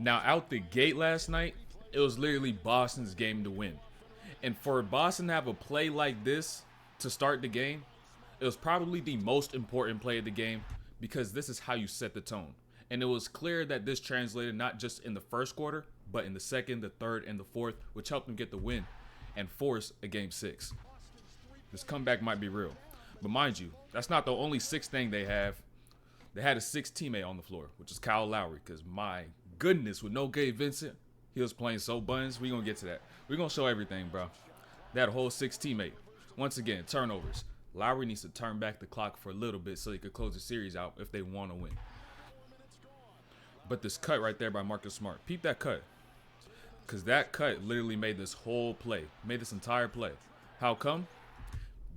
Now, out the gate last night, it was literally Boston's game to win. And for Boston to have a play like this to start the game, it was probably the most important play of the game because this is how you set the tone. And it was clear that this translated not just in the first quarter, but in the second, the third, and the fourth, which helped them get the win and force a game 6. This comeback might be real. But mind you, that's not the only 6 thing they have. They had a 6th teammate on the floor, which is Kyle Lowry, because my goodness, with no Gabe Vincent, he was playing so buns. We're going to get to that. We're going to show everything, bro. They had a whole 6th teammate. Once again, turnovers. Lowry needs to turn back the clock for a little bit so he could close the series out if they want to win. But this cut right there by Marcus Smart. Peep that cut. Because that cut literally made this whole play. Made this entire play. How come?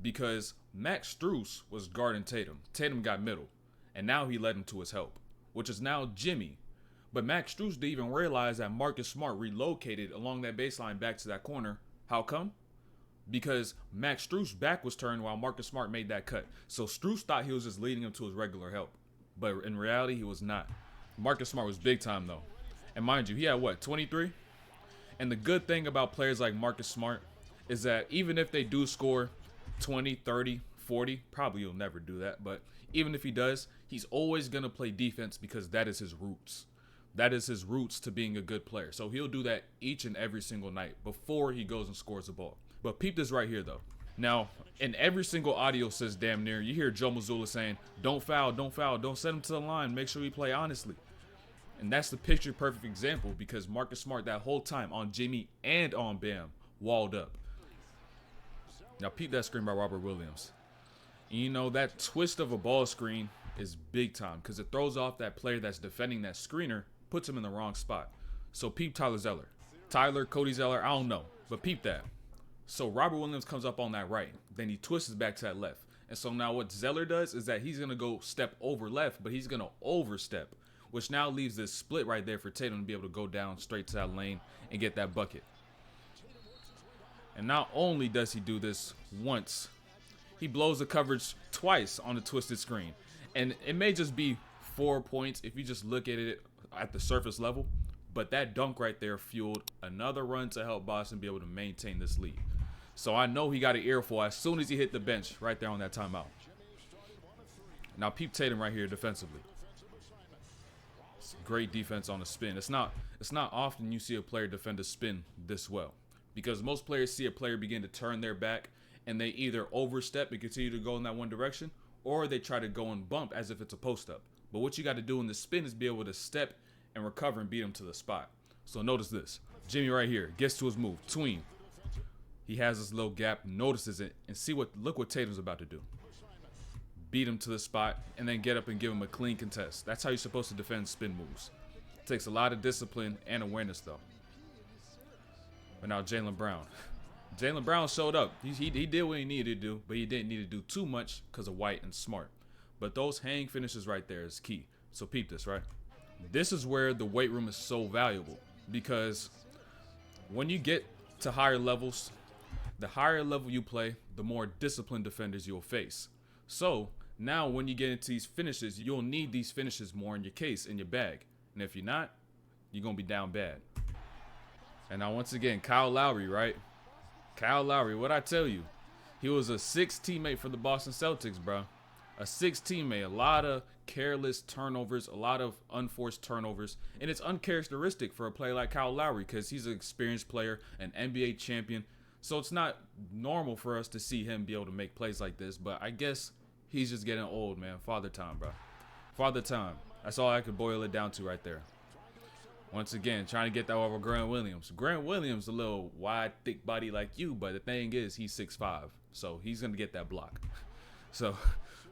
Because Max Strus was guarding Tatum. Tatum got middle. And now he led him to his help. Which is now Jimmy. But Max Strus didn't even realize that Marcus Smart relocated along that baseline back to that corner. How come? Because Max Strus' back was turned while Marcus Smart made that cut. So Strus thought he was just leading him to his regular help. But in reality, he was not. Marcus Smart was big time, though. And mind you, he had what, 23? And the good thing about players like Marcus Smart is that even if they do score 20, 30, 40, probably he'll never do that. But even if he does, he's always going to play defense because that is his roots. That is his roots to being a good player. So he'll do that each and every single night before he goes and scores the ball. But peep this right here, though. Now, in every single audio says damn near, you hear Joe Mazzulla saying, don't foul, don't foul, don't send him to the line, make sure we play honestly. And that's the picture-perfect example because Marcus Smart that whole time on Jimmy and on Bam walled up. Now, peep that screen by Robert Williams. And you know, that twist of a ball screen is big time because it throws off that player that's defending that screener, puts him in the wrong spot. So peep Tyler Zeller. Tyler, Cody Zeller, I don't know, but peep that. So Robert Williams comes up on that right. Then he twists back to that left. And so now what Zeller does is that he's going to go step over left, but he's going to overstep, which now leaves this split right there for Tatum to be able to go down straight to that lane and get that bucket. And not only does he do this once, he blows the coverage twice on the twisted screen. And it may just be 4 points if you just look at it at the surface level, but that dunk right there fueled another run to help Boston be able to maintain this lead. So I know he got an earful as soon as he hit the bench right there on that timeout. Now peep Tatum right here defensively. It's great defense on a spin. It's not often you see a player defend a spin this well because most players see a player begin to turn their back and they either overstep and continue to go in that one direction or they try to go and bump as if it's a post up. But what you got to do in the spin is be able to step and recover and beat him to the spot. So notice this. Jimmy right here gets to his move. Tween. He has this little gap, notices it, and look what Tatum's about to do. Beat him to the spot, and then get up and give him a clean contest. That's how you're supposed to defend spin moves. It takes a lot of discipline and awareness, though. But now Jaylen Brown. Jaylen Brown showed up. He did what he needed to do, but he didn't need to do too much because of White and Smart. But those hang finishes right there is key. So peep this, right? This is where the weight room is so valuable because when you get to higher levels, the higher level you play, the more disciplined defenders you'll face. So now when you get into these finishes, you'll need these finishes more in your case, in your bag. And if you're not, you're going to be down bad. And now once again, Kyle Lowry, right? Kyle Lowry, what'd I tell you? He was a 6th teammate for the Boston Celtics, bro. A 6th teammate, a lot of careless turnovers, a lot of unforced turnovers. And it's uncharacteristic for a player like Kyle Lowry because he's an experienced player, an NBA champion. So it's not normal for us to see him be able to make plays like this. But I guess he's just getting old, man. Father time, bro. Father time. That's all I could boil it down to right there. Once again, trying to get that over Grant Williams. Grant Williams a little wide, thick body like you, but the thing is he's 6'5", so he's going to get that block. So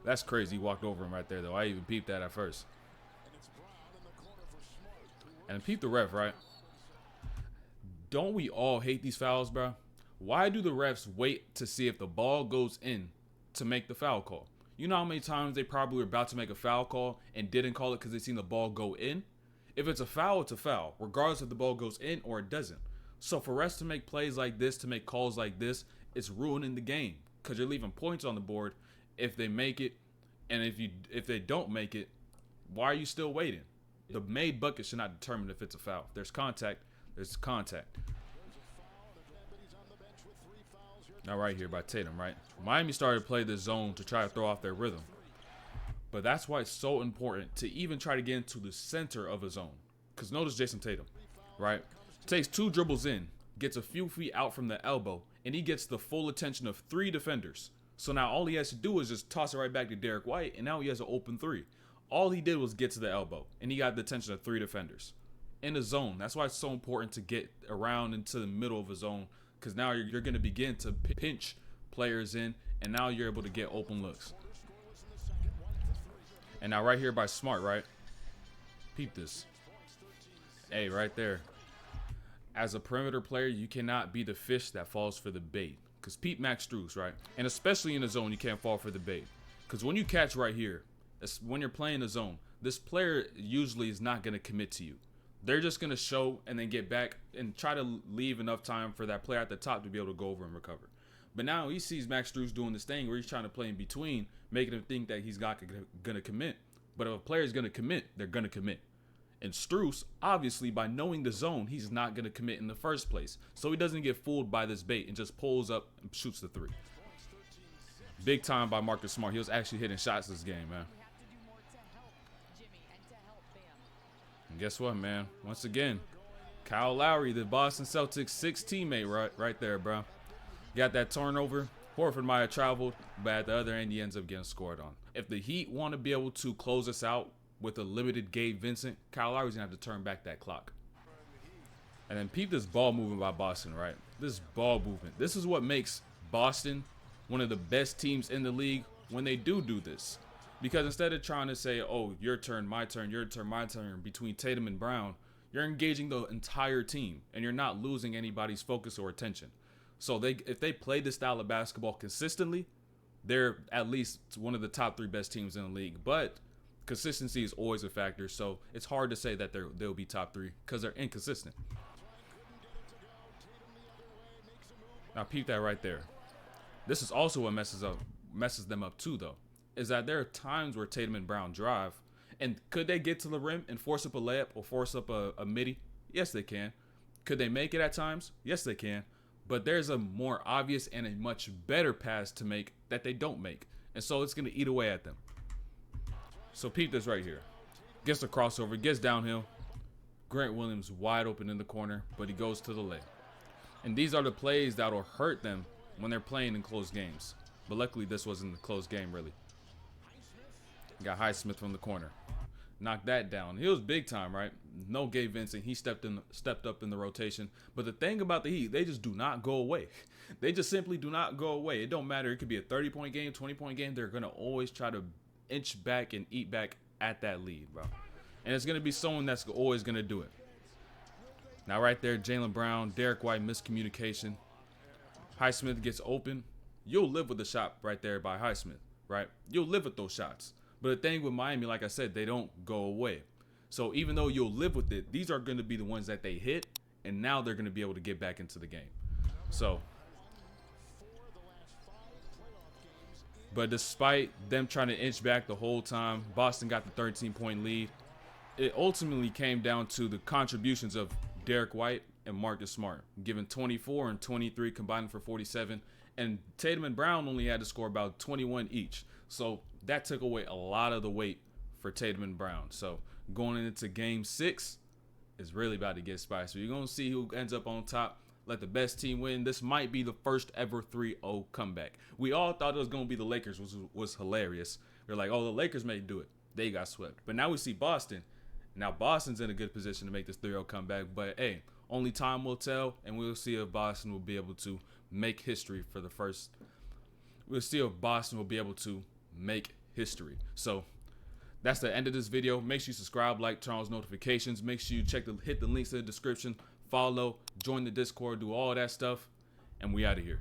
that's crazy. He walked over him right there, though. I even peeped that at first. And peep the ref, right? Don't we all hate these fouls, bro? Why do the refs wait to see if the ball goes in to make the foul call? You know how many times they probably were about to make a foul call and didn't call it because they seen the ball go in? If it's a foul, it's a foul, regardless if the ball goes in or it doesn't. So for refs to make plays like this, to make calls like this, it's ruining the game because you're leaving points on the board if they make it, and if they don't make it, why are you still waiting? The made bucket should not determine if it's a foul. If there's contact, there's contact. Now right here by Tatum, right? Miami started to play the zone to try to throw off their rhythm. But that's why it's so important to even try to get into the center of a zone. Because notice JAYSON Tatum, right? Takes 2 dribbles in, gets a few feet out from the elbow, and he gets the full attention of 3 defenders. So now all he has to do is just toss it right back to Derek White, and now he has an open 3. All he did was get to the elbow, and he got the attention of 3 defenders in the zone. That's why it's so important to get around into the middle of a zone, because now you're going to begin to pinch players in, and now you're able to get open looks. And now right here by Smart, right? Peep this. Hey, right there. As a perimeter player, you cannot be the fish that falls for the bait. Because peep Max Strus, right? And especially in the zone, you can't fall for the bait. Because when you catch right here, when you're playing the zone, this player usually is not going to commit to you. They're just going to show and then get back and try to leave enough time for that player at the top to be able to go over and recover. But now he sees Max Strus doing this thing where he's trying to play in between, making him think that he's not going to commit. But if a player is going to commit, they're going to commit. And Strus, obviously, by knowing the zone, he's not going to commit in the first place. So he doesn't get fooled by this bait and just pulls up and shoots the 3. Big time by Marcus Smart. He was actually hitting shots this game, man. And guess what, man? Once again, Kyle Lowry, the Boston Celtics 6 teammate right there, bro. Got that turnover. Horford might have traveled, but at the other end, he ends up getting scored on. If the Heat want to be able to close us out with a limited Gabe Vincent, Kyle Lowry's going to have to turn back that clock. And then peep this ball movement by Boston, right? This ball movement. This is what makes Boston one of the best teams in the league when they do this. Because instead of trying to say, oh, your turn, my turn, your turn, my turn, between Tatum and Brown, you're engaging the entire team, and you're not losing anybody's focus or attention. So if they play this style of basketball consistently, they're at least one of the top 3 best teams in the league. But consistency is always a factor, so it's hard to say that they'll be top 3 because they're inconsistent. Now peep that right there. This is also what messes them up too, though, is that there are times where Tatum and Brown drive, and could they get to the rim and force up a layup or force up a midi? Yes, they can. Could they make it at times? Yes, they can. But there's a more obvious and a much better pass to make that they don't make, and so it's going to eat away at them. So peep this right here. Gets the crossover, gets downhill. Grant Williams wide open in the corner, but he goes to the lay. And these are the plays that will hurt them when they're playing in close games. But luckily, this wasn't a close game, really. Got Highsmith from the corner. Knocked that down. He was big time, right? No Gabe Vincent. He stepped up in the rotation. But the thing about the Heat, they just do not go away. They just simply do not go away. It don't matter. It could be a 30-point game, 20-point game. They're going to always try to inch back and eat back at that lead, bro. And it's going to be someone that's always going to do it. Now right there, Jaylen Brown, Derek White, miscommunication. Highsmith gets open. You'll live with the shot right there by Highsmith, right? You'll live with those shots. But the thing with Miami, like I said, they don't go away. So even though you'll live with it, these are going to be the ones that they hit, and now they're going to be able to get back into the game. So, but despite them trying to inch back the whole time, Boston got the 13-point lead. It ultimately came down to the contributions of Derek White and Marcus Smart, giving 24 and 23, combining for 47. And Tatum and Brown only had to score about 21 each. So that took away a lot of the weight for Tatum and Brown. So going into game 6 is really about to get spicy. You're going to see who ends up on top. Let the best team win. This might be the first ever 3-0 comeback. We all thought it was going to be the Lakers, which was hilarious. We're like, oh, the Lakers may do it. They got swept. But now we see Boston. Now Boston's in a good position to make this 3-0 comeback. But, hey, only time will tell, and we'll see if Boston will be able to make history for the first. We'll see if Boston will be able to make history. So that's the end of this video. Make sure you subscribe, like, turn on those notifications. Make sure you hit the links in the description, follow, join the Discord, do all that stuff, and we out of here.